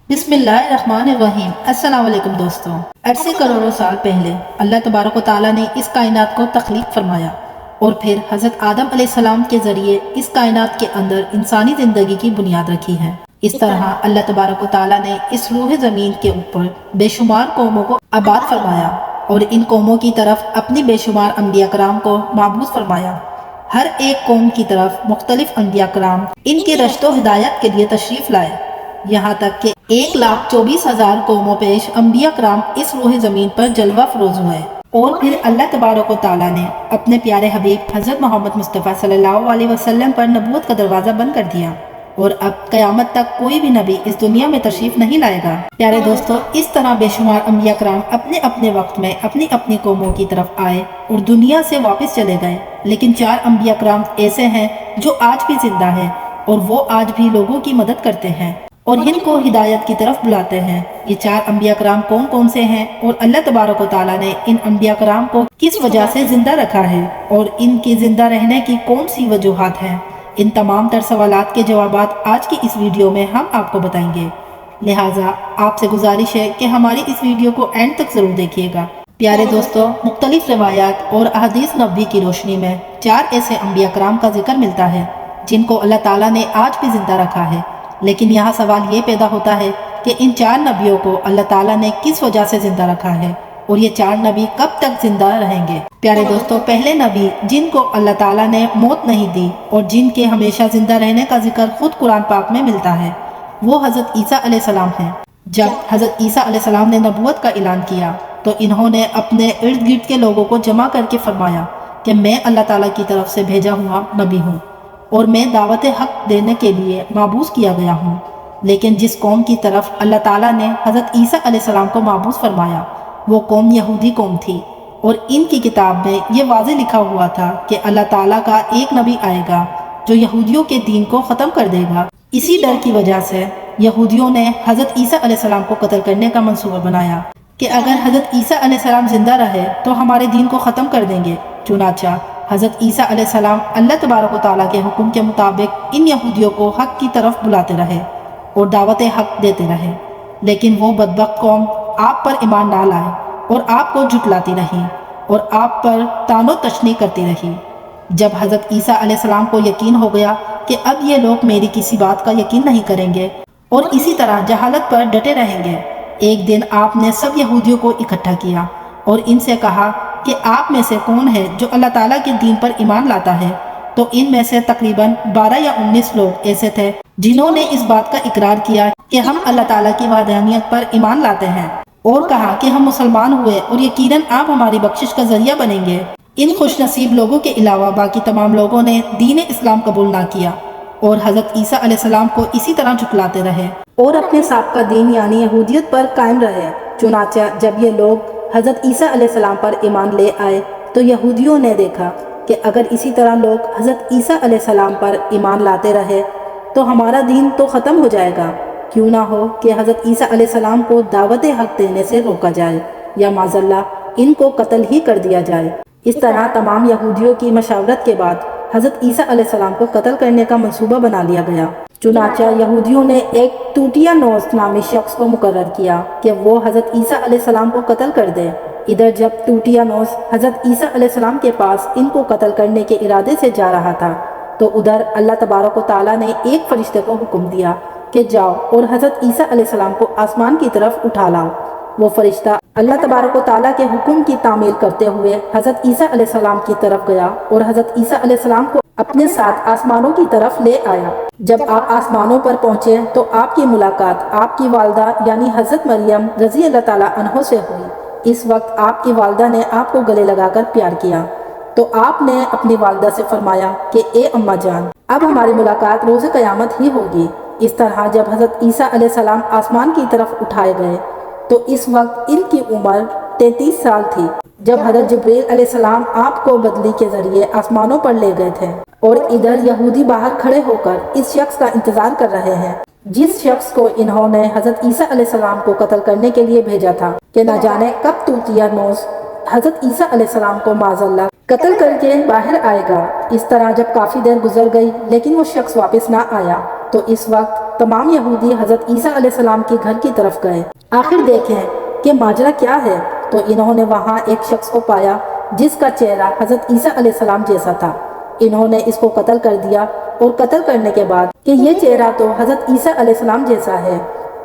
بسم اللہ الرحمن الرحیم۔ السلام علیکم دوستوں۔ عرصے کروڑوں سال پہلے اللہ تبارک و تعالیٰ نے اس کائنات کو تخلیق فرمایا اور پھر حضرت آدم علیہ السلام کے ذریعے اس کائنات کے اندر انسانی زندگی کی بنیاد رکھی ہے۔ اس طرح اللہ تبارک و تعالیٰ نے اس روح زمین کے اوپر بے شمار قوموں کو آباد فرمایا اور ان قوموں کی طرف اپنی بے شمار انبیاء کرام کو مبعوث فرمایا۔ ہر ایک قوم کی طرف مختلف انبیاء کرام ان کے رشد و ہدایت کے لیے تشریف لائے، یہاں تک کہ 1,24,000 قوموں پیش انبیاء کرام اس روح زمین پر جلوہ فروز ہوئے، اور پھر اللہ تبارک و تعالیٰ نے اپنے پیارے حبیب حضرت محمد مصطفیٰ صلی اللہ علیہ وسلم پر نبوت کا دروازہ بند کر دیا، اور اب قیامت تک کوئی بھی نبی اس دنیا میں تشریف نہیں لائے گا۔ پیارے دوستو، اس طرح بے شمار انبیاء کرام اپنے اپنے وقت میں اپنی اپنی قوموں کی طرف آئے اور دنیا سے واپس چلے گئے، لیکن 4 انبیاء کرام ایسے ہیں جو آج بھی زندہ ہیں اور وہ آج بھی لوگوں کی مدد کرتے ہیں اور ان کو ہدایت کی طرف بلاتے ہیں۔ یہ 4 انبیاء کرام کون کون سے ہیں اور اللہ تبارک و تعالیٰ نے ان انبیاء کرام کو کس وجہ سے زندہ رکھا ہے اور ان کی زندہ رہنے کی کون سی وجوہات ہیں، ان تمام تر سوالات کے جوابات آج کی اس ویڈیو میں ہم آپ کو بتائیں گے، لہٰذا آپ سے گزارش ہے کہ ہماری اس ویڈیو کو اینڈ تک ضرور دیکھیے گا۔ پیارے دوستو، مختلف روایات اور احادیث نبوی کی روشنی میں 4 ایسے انبیاء کرام کا ذکر ملتا ہے جن کو اللہ تعالیٰ نے آج بھی زندہ رکھا ہے، لیکن یہاں سوال یہ پیدا ہوتا ہے کہ ان 4 نبیوں کو اللہ تعالیٰ نے کس وجہ سے زندہ رکھا ہے اور یہ 4 نبی کب تک زندہ رہیں گے۔ پیارے دوستو، پہلے نبی جن کو اللہ تعالیٰ نے موت نہیں دی اور جن کے ہمیشہ زندہ رہنے کا ذکر خود قرآن پاک میں ملتا ہے، وہ حضرت عیسیٰ علیہ السلام ہیں۔ جب حضرت عیسیٰ علیہ السلام نے نبوت کا اعلان کیا تو انہوں نے اپنے ارد گرد کے لوگوں کو جمع کر کے فرمایا کہ میں اللہ تعالیٰ کی طرف سے بھیجا ہوا نبی ہوں اور میں دعوت حق دینے کے لیے مبعوث کیا گیا ہوں، لیکن جس قوم کی طرف اللہ تعالیٰ نے حضرت عیسیٰ علیہ السلام کو مبعوث فرمایا وہ قوم یہودی قوم تھی، اور ان کی کتاب میں یہ واضح لکھا ہوا تھا کہ اللہ تعالیٰ کا ایک نبی آئے گا جو یہودیوں کے دین کو ختم کر دے گا۔ اسی ڈر کی وجہ سے یہودیوں نے حضرت عیسیٰ علیہ السلام کو قتل کرنے کا منصوبہ بنایا کہ اگر حضرت عیسیٰ علیہ السلام زندہ رہے تو ہمارے دین کو ختم کر دیں گے۔ چنانچہ حضرت عیسیٰ علیہ السلام اللہ تبارک و تعالیٰ کے حکم کے مطابق ان یہودیوں کو حق کی طرف بلاتے رہے اور دعوت حق دیتے رہے، لیکن وہ بدبخت قوم آپ پر ایمان نہ لائے اور آپ کو جھٹلاتی رہی اور آپ پر طعن و تشنیع کرتی رہی۔ جب حضرت عیسیٰ علیہ السلام کو یقین ہو گیا کہ اب یہ لوگ میری کسی بات کا یقین نہیں کریں گے اور اسی طرح جہالت پر ڈٹے رہیں گے، ایک دن آپ نے سب یہودیوں کو اکٹھا کیا اور ان سے کہا کہ آپ میں سے کون ہے جو اللہ تعالیٰ کے دین پر ایمان لاتا ہے؟ تو ان میں سے تقریباً 12 یا 19 لوگ ایسے تھے جنہوں نے اس بات کا اقرار کیا کہ ہم اللہ تعالیٰ کی وحدانیت پر ایمان لاتے ہیں، اور کہا کہ ہم مسلمان ہوئے اور یقیناً آپ ہماری بخشش کا ذریعہ بنیں گے۔ ان خوش نصیب لوگوں کے علاوہ باقی تمام لوگوں نے دین اسلام قبول نہ کیا اور حضرت عیسیٰ علیہ السلام کو اسی طرح جھٹلاتے رہے اور اپنے سابقہ دین یعنی یہودیت پر قائم رہے۔ چنانچہ جب یہ لوگ حضرت عیسیٰ علیہ السلام پر ایمان لے آئے تو یہودیوں نے دیکھا کہ اگر اسی طرح لوگ حضرت عیسیٰ علیہ السلام پر ایمان لاتے رہے تو ہمارا دین تو ختم ہو جائے گا، کیوں نہ ہو کہ حضرت عیسیٰ علیہ السلام کو دعوت حق دینے سے روکا جائے یا معاذ اللہ ان کو قتل ہی کر دیا جائے۔ اس طرح تمام یہودیوں کی مشاورت کے بعد حضرت عیسیٰ علیہ السلام کو قتل کرنے کا منصوبہ بنا لیا گیا۔ چنانچہ یہودیوں نے ایک توتیانوس نامی شخص کو مقرر کیا کہ وہ حضرت عیسیٰ علیہ السلام کو قتل کر دے۔ ادھر جب توتیانوس حضرت عیسیٰ علیہ السلام کے پاس ان کو قتل کرنے کے ارادے سے جا رہا تھا تو ادھر اللہ تبارک و تعالیٰ نے ایک فرشتے کو حکم دیا کہ جاؤ اور حضرت عیسیٰ علیہ السلام کو آسمان کی طرف اٹھا لاؤ۔ وہ فرشتہ اللہ تبارک و تعالیٰ کے حکم کی تعمیل کرتے ہوئے حضرت عیسیٰ علیہ السلام کی طرف گیا اور حضرت عیسیٰ علیہ السلام کو اپنے ساتھ آسمانوں کی طرف لے آیا۔ جب آپ آسمانوں پر پہنچے تو آپ کی ملاقات آپ کی والدہ یعنی حضرت مریم رضی اللہ تعالیٰ عنہ سے ہوئی۔ اس وقت آپ کی والدہ نے آپ کو گلے لگا کر پیار کیا تو آپ نے اپنی والدہ سے فرمایا کہ اے اماں جان، اب ہماری ملاقات روز قیامت ہی ہوگی۔ اس طرح جب حضرت عیسیٰ علیہ السلام آسمان کی طرف اٹھائے گئے تو اس وقت ان کی عمر 33 سال تھی۔ جب حضرت جبریل علیہ السلام آپ کو بدلی کے ذریعے آسمانوں پر لے گئے تھے اور ادھر یہودی باہر کھڑے ہو کر اس شخص کا انتظار کر رہے ہیں جس شخص کو انہوں نے حضرت عیسیٰ علیہ السلام کو قتل کرنے کے لیے بھیجا تھا، کہ نہ جانے کب توتیانوس حضرت عیسیٰ علیہ السلام کو معاذ اللہ قتل کر کے باہر آئے گا۔ اس طرح جب کافی دیر گزر گئی لیکن وہ شخص واپس نہ آیا تو اس وقت تمام یہودی حضرت عیسیٰ علیہ السلام کے گھر کی طرف گئے۔ آخر دیکھیں کہ ماجرا کیا ہے، تو انہوں نے وہاں ایک شخص کو پایا جس کا چہرہ حضرت عیسیٰ علیہ السلام جیسا تھا۔ انہوں نے اس کو قتل کر دیا، اور قتل کرنے کے بعد کہ یہ چہرہ تو حضرت عیسیٰ علیہ السلام جیسا ہے،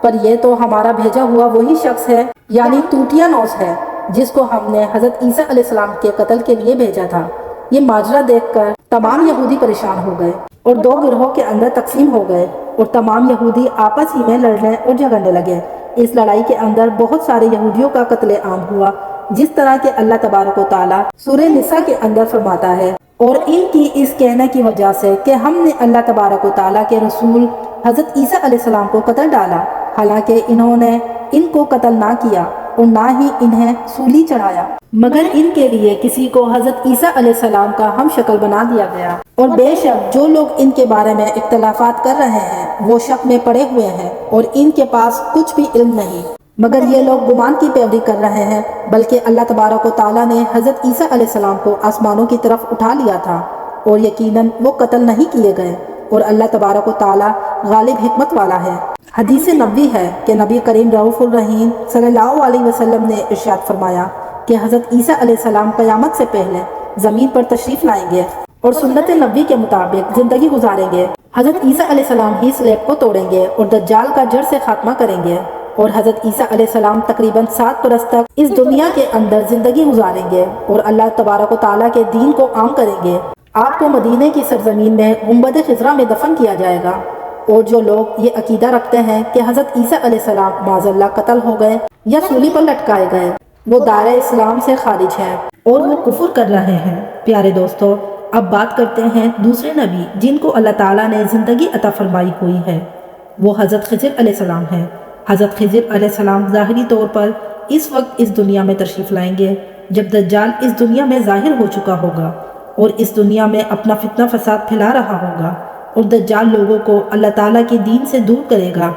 پر یہ تو ہمارا بھیجا ہوا وہی شخص ہے، یعنی توتیانوس ہے، جس کو ہم نے حضرت عیسیٰ علیہ السلام کے قتل کے لیے بھیجا تھا۔ یہ ماجرا دیکھ کر تمام یہودی پریشان ہو گئے اور دو گروہوں کے اندر تقسیم ہو گئے، اور تمام یہودی آپس ہی میں لڑنے اور جھگڑنے لگے۔ اس لڑائی کے اندر بہت سارے یہودیوں کا قتل عام ہوا، جس طرح کہ اللہ تبارک و تعالیٰ سورہ نساء کے اندر فرماتا ہے، اور ان کی اس کہنے کی وجہ سے کہ ہم نے اللہ تبارک و تعالیٰ کے رسول حضرت عیسیٰ علیہ السلام کو قتل ڈالا، حالانکہ انہوں نے ان کو قتل نہ کیا اور نہ ہی انہیں سولی چڑھایا، مگر ان کے لیے کسی کو حضرت عیسیٰ علیہ السلام کا ہم شکل بنا دیا گیا۔ اور بے شک جو لوگ ان کے بارے میں اختلافات کر رہے ہیں وہ شک میں پڑے ہوئے ہیں، اور ان کے پاس کچھ بھی علم نہیں، مگر یہ لوگ گمان کی پیروی کر رہے ہیں، بلکہ اللہ تبارک و تعالیٰ نے حضرت عیسیٰ علیہ السلام کو آسمانوں کی طرف اٹھا لیا تھا، اور یقیناً وہ قتل نہیں کیے گئے، اور اللہ تبارک و تعالیٰ غالب حکمت والا ہے۔ حدیث نبوی ہے کہ نبی کریم رؤوف الرحیم صلی اللہ علیہ وسلم نے ارشاد فرمایا کہ حضرت عیسیٰ علیہ السلام قیامت سے پہلے زمین پر تشریف لائیں گے اور سنت نبوی کے مطابق زندگی گزاریں گے۔ حضرت عیسیٰ علیہ السلام ہی سلیب کو توڑیں گے اور دجال کا جڑ سے خاتمہ کریں گے، اور حضرت عیسیٰ علیہ السلام تقریباً 7 برس تک اس دنیا کے اندر زندگی گزاریں گے اور اللہ تبارک و تعالیٰ کے دین کو عام کریں گے۔ آپ کو مدینے کی سرزمین میں گنبد خضرا میں دفن کیا جائے گا، اور جو لوگ یہ عقیدہ رکھتے ہیں کہ حضرت عیسیٰ علیہ السلام معاذ اللہ قتل ہو گئے یا سولی پر لٹکائے گئے، وہ دائرہ اسلام سے خارج ہیں اور وہ کفر کر رہے ہیں۔ پیارے دوستو، اب بات کرتے ہیں دوسرے نبی جن کو اللہ تعالیٰ نے زندگی عطا فرمائی ہوئی ہے، وہ حضرت خضر علیہ السلام ہیں۔ حضرت خضر علیہ السلام ظاہری طور پر اس وقت اس دنیا میں تشریف لائیں گے جب دجال اس دنیا میں ظاہر ہو چکا ہوگا اور اس دنیا میں اپنا فتنہ فساد پھیلا رہا ہوگا، اور دجال لوگوں کو اللہ تعالیٰ کی دین سے دور کرے گا۔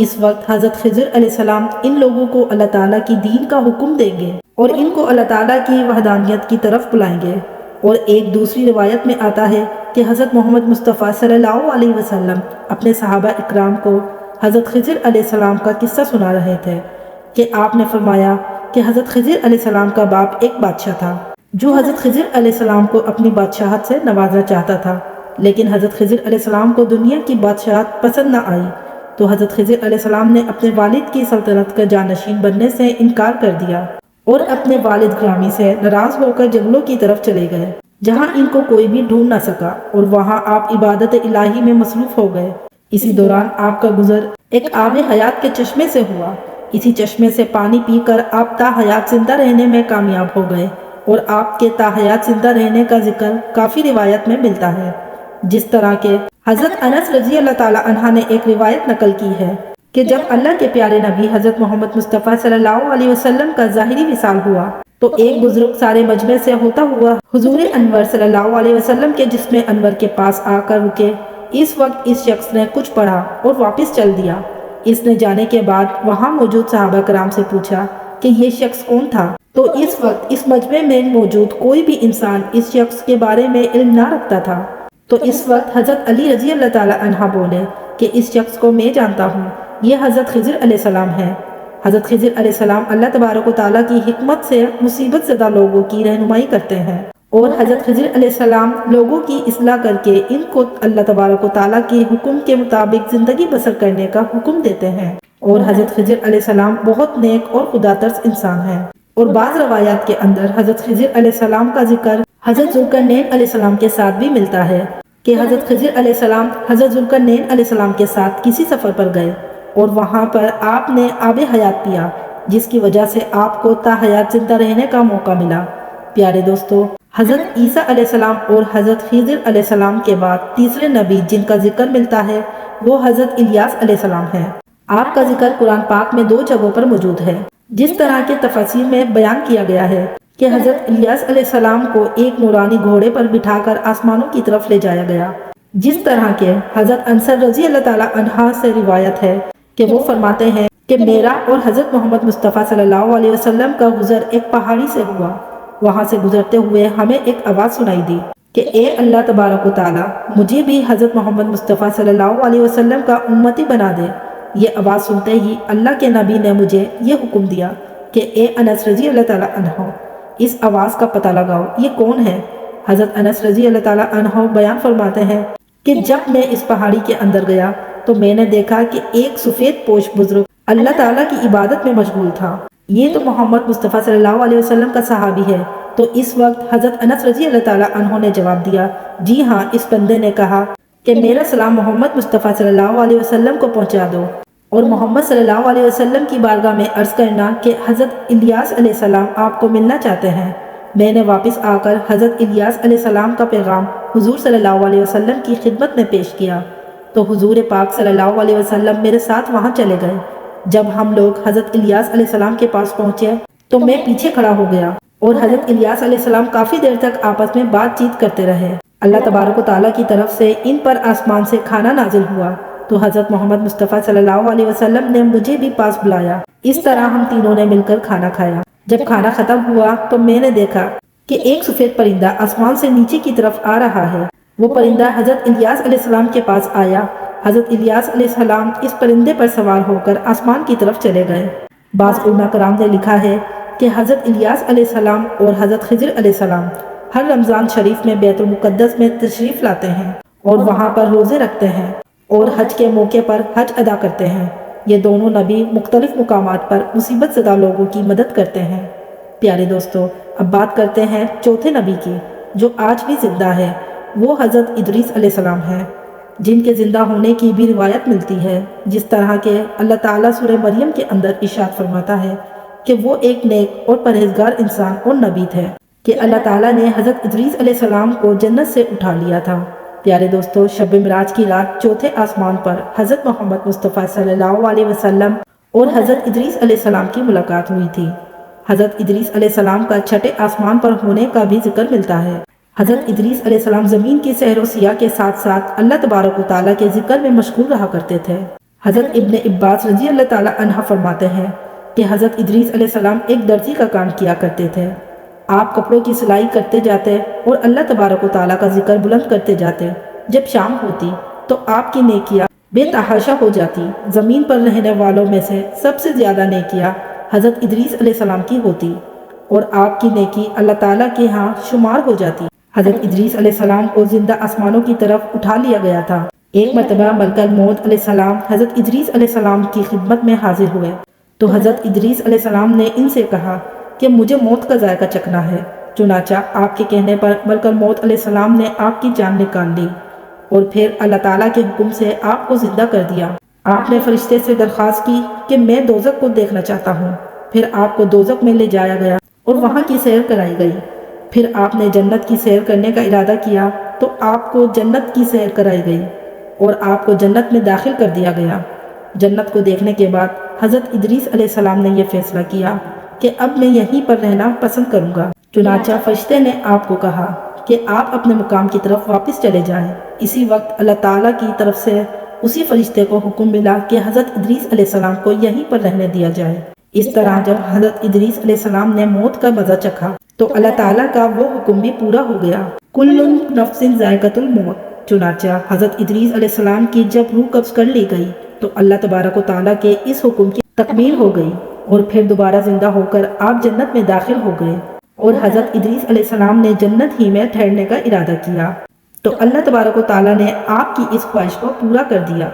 اس وقت حضرت خضر علیہ السلام ان لوگوں کو اللہ تعالیٰ کی دین کا حکم دیں گے اور ان کو اللہ تعالیٰ کی وحدانیت کی طرف بلائیں گے۔ اور ایک دوسری روایت میں آتا ہے کہ حضرت محمد مصطفیٰ صلی اللہ علیہ وسلم اپنے صحابہ اکرام کو حضرت خضر علیہ السلام کا قصہ سنا رہے تھے کہ آپ نے فرمایا کہ حضرت خضر علیہ السلام کا باپ ایک بادشاہ تھا جو حضرت خضر علیہ السلام کو اپنی بادشاہت سے نوازنا چاہتا تھا، لیکن حضرت خضر علیہ السلام کو دنیا کی بادشاہت پسند نہ آئی، تو حضرت خضر علیہ السلام نے اپنے والد کی سلطنت کا جانشین بننے سے انکار کر دیا اور اپنے والد گرامی سے ناراض ہو کر جنگلوں کی طرف چلے گئے، جہاں ان کو کوئی بھی ڈھونڈ نہ سکا، اور وہاں آپ عبادت الہی میں مصروف ہو گئے۔ اسی دوران آپ کا گزر ایک آب حیات کے چشمے سے ہوا۔ اسی چشمے سے پانی پی کر آپ تا حیات زندہ رہنے میں کامیاب ہو گئے، اور آپ کے تا حیات زندہ رہنے کا ذکر کافی روایت میں ملتا ہے، جس طرح کہ حضرت انس رضی اللہ تعالی عنہ نے ایک روایت نقل کی ہے کہ جب اللہ کے پیارے نبی حضرت محمد مصطفیٰ صلی اللہ علیہ وسلم کا ظاہری وصال ہوا تو ایک بزرگ سارے مجمع سے ہوتا ہوا حضور انور صلی اللہ علیہ وسلم کے جسم انور کے پاس آ کر رکے۔ اس وقت اس شخص نے کچھ پڑھا اور واپس چل دیا۔ اس نے جانے کے بعد وہاں موجود صحابہ کرام سے پوچھا کہ یہ شخص کون تھا، تو اس وقت اس مجمع میں موجود کوئی بھی انسان اس شخص کے بارے میں علم نہ رکھتا تھا۔ تو اس وقت حضرت علی رضی اللہ تعالی عنہ بولے کہ اس شخص کو میں جانتا ہوں، یہ حضرت خضر علیہ السلام ہے۔ حضرت خضر علیہ السلام اللہ تبارک و تعالیٰ کی حکمت سے مصیبت زدہ لوگوں کی رہنمائی کرتے ہیں، اور حضرت خضر علیہ السلام لوگوں کی اصلاح کر کے ان کو اللہ تبارک و تعالیٰ کے حکم کے مطابق زندگی بسر کرنے کا حکم دیتے ہیں۔ اور حضرت خضر علیہ السلام بہت نیک اور خدا ترس انسان ہیں، اور بعض روایات کے اندر حضرت خضر علیہ السلام کا ذکر حضرت ذوالقرنین علیہ السلام کے ساتھ بھی ملتا ہے کہ حضرت خضر علیہ السلام حضرت ذوالقرنین علیہ السلام کے ساتھ کسی سفر پر گئے، اور وہاں پر آپ نے آب حیات پیا، جس کی وجہ سے آپ کو تا حیات زندہ رہنے کا موقع ملا۔ پیارے دوستو، حضرت عیسیٰ علیہ السلام اور حضرت خضر علیہ السلام کے بعد تیسرے نبی جن کا ذکر ملتا ہے وہ حضرت الیاس علیہ السلام ہے۔ آپ کا ذکر قرآن پاک میں 2 جگہوں پر موجود ہے، جس طرح کے تفاسیر میں بیان کیا گیا ہے کہ حضرت الیاس علیہ السلام کو ایک نورانی گھوڑے پر بٹھا کر آسمانوں کی طرف لے جایا گیا، جس طرح کے حضرت انصر رضی اللہ تعالی عنہ سے روایت ہے کہ وہ فرماتے ہیں کہ میرا اور حضرت محمد مصطفیٰ صلی اللہ علیہ وسلم کا گزر ایک پہاڑی سے ہوا۔ وہاں سے گزرتے ہوئے ہمیں ایک آواز سنائی دی کہ اے اللہ تبارک و تعالیٰ مجھے بھی حضرت محمد مصطفیٰ صلی اللہ علیہ وسلم کا امتی بنا دے۔ یہ آواز سنتے ہی اللہ کے نبی نے مجھے یہ حکم دیا کہ اے انس رضی اللہ تعالیٰ عنہ اس آواز کا پتہ لگاؤ، یہ کون ہے؟ حضرت انس رضی اللہ تعالیٰ عنہ بیان فرماتے ہیں کہ جب میں اس پہاڑی کے اندر گیا تو میں نے دیکھا کہ ایک سفید پوش بزرگ اللہ تعالیٰ کی عبادت میں مشغول تھا۔ یہ تو محمد مصطفیٰ صلی اللہ علیہ وسلم کا صحابی ہے۔ تو اس وقت حضرت انس رضی اللہ تعالیٰ عنہ نے جواب دیا، جی ہاں، اس بندے نے کہا کہ میرا سلام محمد مصطفیٰ صلی اللہ علیہ وسلم کو پہنچا دو، اور محمد صلی اللہ علیہ وسلم کی بارگاہ میں عرض کرنا کہ حضرت الیاس علیہ السلام آپ کو ملنا چاہتے ہیں۔ میں نے واپس آ کر حضرت الیاس علیہ السلام کا پیغام حضور صلی اللہ علیہ وسلم کی خدمت میں پیش کیا تو حضور پاک صلی اللہ علیہ وسلم میرے ساتھ وہاں چلے گئے۔ جب ہم لوگ حضرت الیاس علیہ السلام کے پاس پہنچے تو میں پیچھے کھڑا ہو گیا اور حضرت الیاس علیہ السلام کافی دیر تک آپس میں بات چیت کرتے رہے۔ اللہ تبارک و تعالیٰ کی طرف سے ان پر آسمان سے کھانا نازل ہوا تو حضرت محمد مصطفیٰ صلی اللہ علیہ وسلم نے مجھے بھی پاس بلایا۔ اس طرح ہم تینوں نے مل کر کھانا کھایا۔ جب کھانا ختم ہوا تو میں نے دیکھا کہ ایک سفید پرندہ آسمان سے نیچے کی طرف آ رہا ہے۔ وہ پرندہ حضرت الیاس علیہ السلام کے پاس آیا۔ حضرت الیاس علیہ السلام اس پرندے پر سوار ہو کر آسمان کی طرف چلے گئے۔ بعض علماء کرام نے لکھا ہے کہ حضرت الیاس علیہ السلام اور حضرت خضر علیہ السلام ہر رمضان شریف میں بیت المقدس میں تشریف لاتے ہیں اور وہاں پر روزے رکھتے ہیں اور حج کے موقع پر حج ادا کرتے ہیں۔ یہ دونوں نبی مختلف مقامات پر مصیبت زدہ لوگوں کی مدد کرتے ہیں۔ پیارے دوستو، اب بات کرتے ہیں چوتھے نبی کی جو آج بھی زندہ ہے۔ وہ حضرت ادریس علیہ السلام ہیں جن کے زندہ ہونے کی بھی روایت ملتی ہے، جس طرح کہ اللہ تعالیٰ سورہ مریم کے اندر ارشاد فرماتا ہے کہ وہ ایک نیک اور پرہیزگار انسان اور نبی تھے کہ اللہ تعالیٰ نے حضرت ادریس علیہ السلام کو جنت سے اٹھا لیا تھا۔ پیارے دوستو، شب معراج کی رات چوتھے آسمان پر حضرت محمد مصطفیٰ صلی اللہ علیہ وسلم اور حضرت ادریس علیہ السلام کی ملاقات ہوئی تھی۔ حضرت ادریس علیہ السلام کا چھٹے آسمان پر ہونے کا بھی ذکر ملتا ہے۔ حضرت ادریس علیہ السلام زمین کی سحر و سیاح کے ساتھ ساتھ اللہ تبارک و تعالیٰ کے ذکر میں مشغول رہا کرتے تھے۔ حضرت ابن عباس رضی اللہ تعالیٰ عنہ فرماتے ہیں کہ حضرت ادریس علیہ السلام ایک درزی کا کام کیا کرتے تھے۔ آپ کپڑوں کی سلائی کرتے جاتے اور اللہ تبارک و تعالیٰ کا ذکر بلند کرتے جاتے۔ جب شام ہوتی تو آپ کی نیکیاں بے تحاشا ہو جاتی۔ زمین پر رہنے والوں میں سے سب سے زیادہ نیکیاں حضرت ادریس علیہ السلام کی ہوتی اور آپ کی نیکی اللہ تعالیٰ کے ہاں شمار ہو جاتی۔ حضرت ادریس علیہ السلام کو زندہ آسمانوں کی طرف اٹھا لیا گیا تھا۔ ایک مرتبہ ملک الموت علیہ السلام حضرت ادریس علیہ السلام کی خدمت میں حاضر ہوئے تو حضرت ادریس علیہ السلام نے ان سے کہا کہ مجھے موت کا ذائقہ چکھنا ہے۔ چنانچہ آپ کے کہنے پر ملک الموت علیہ السلام نے آپ کی جان نکال لی اور پھر اللہ تعالیٰ کے حکم سے آپ کو زندہ کر دیا۔ آپ نے فرشتے سے درخواست کی کہ میں دوزخ کو دیکھنا چاہتا ہوں۔ پھر آپ کو دوزخ میں لے جایا گیا اور وہاں کی سیر کرائی گئی۔ پھر آپ نے جنت کی سیر کرنے کا ارادہ کیا تو آپ کو جنت کی سیر کرائی گئی اور آپ کو جنت میں داخل کر دیا گیا۔ جنت کو دیکھنے کے بعد حضرت ادریس علیہ السلام نے یہ فیصلہ کیا کہ اب میں یہیں پر رہنا پسند کروں گا۔ چنانچہ فرشتے نے آپ کو کہا کہ آپ اپنے مقام کی طرف واپس چلے جائیں۔ اسی وقت اللہ تعالیٰ کی طرف سے اسی فرشتے کو حکم ملا کہ حضرت ادریس علیہ السلام کو یہیں پر رہنے دیا جائے۔ اس طرح جب حضرت ادریس علیہ السلام نے موت کا مزہ چکھا تو اللہ تعالیٰ کا وہ حکم بھی پورا ہو گیا، کل نفس ذائقۃ الموت۔ چنانچہ حضرت ادریس علیہ السلام کی جب روح قبض کر لی گئی تو اللہ تبارک و تعالیٰ کے اس حکم کی تکمیل ہو گئی اور پھر دوبارہ زندہ ہو کر آپ جنت میں داخل ہو گئے اور حضرت ادریس علیہ السلام نے جنت ہی میں ٹھہرنے کا ارادہ کیا تو اللہ تبارک و تعالیٰ نے آپ کی اس خواہش کو پورا کر دیا۔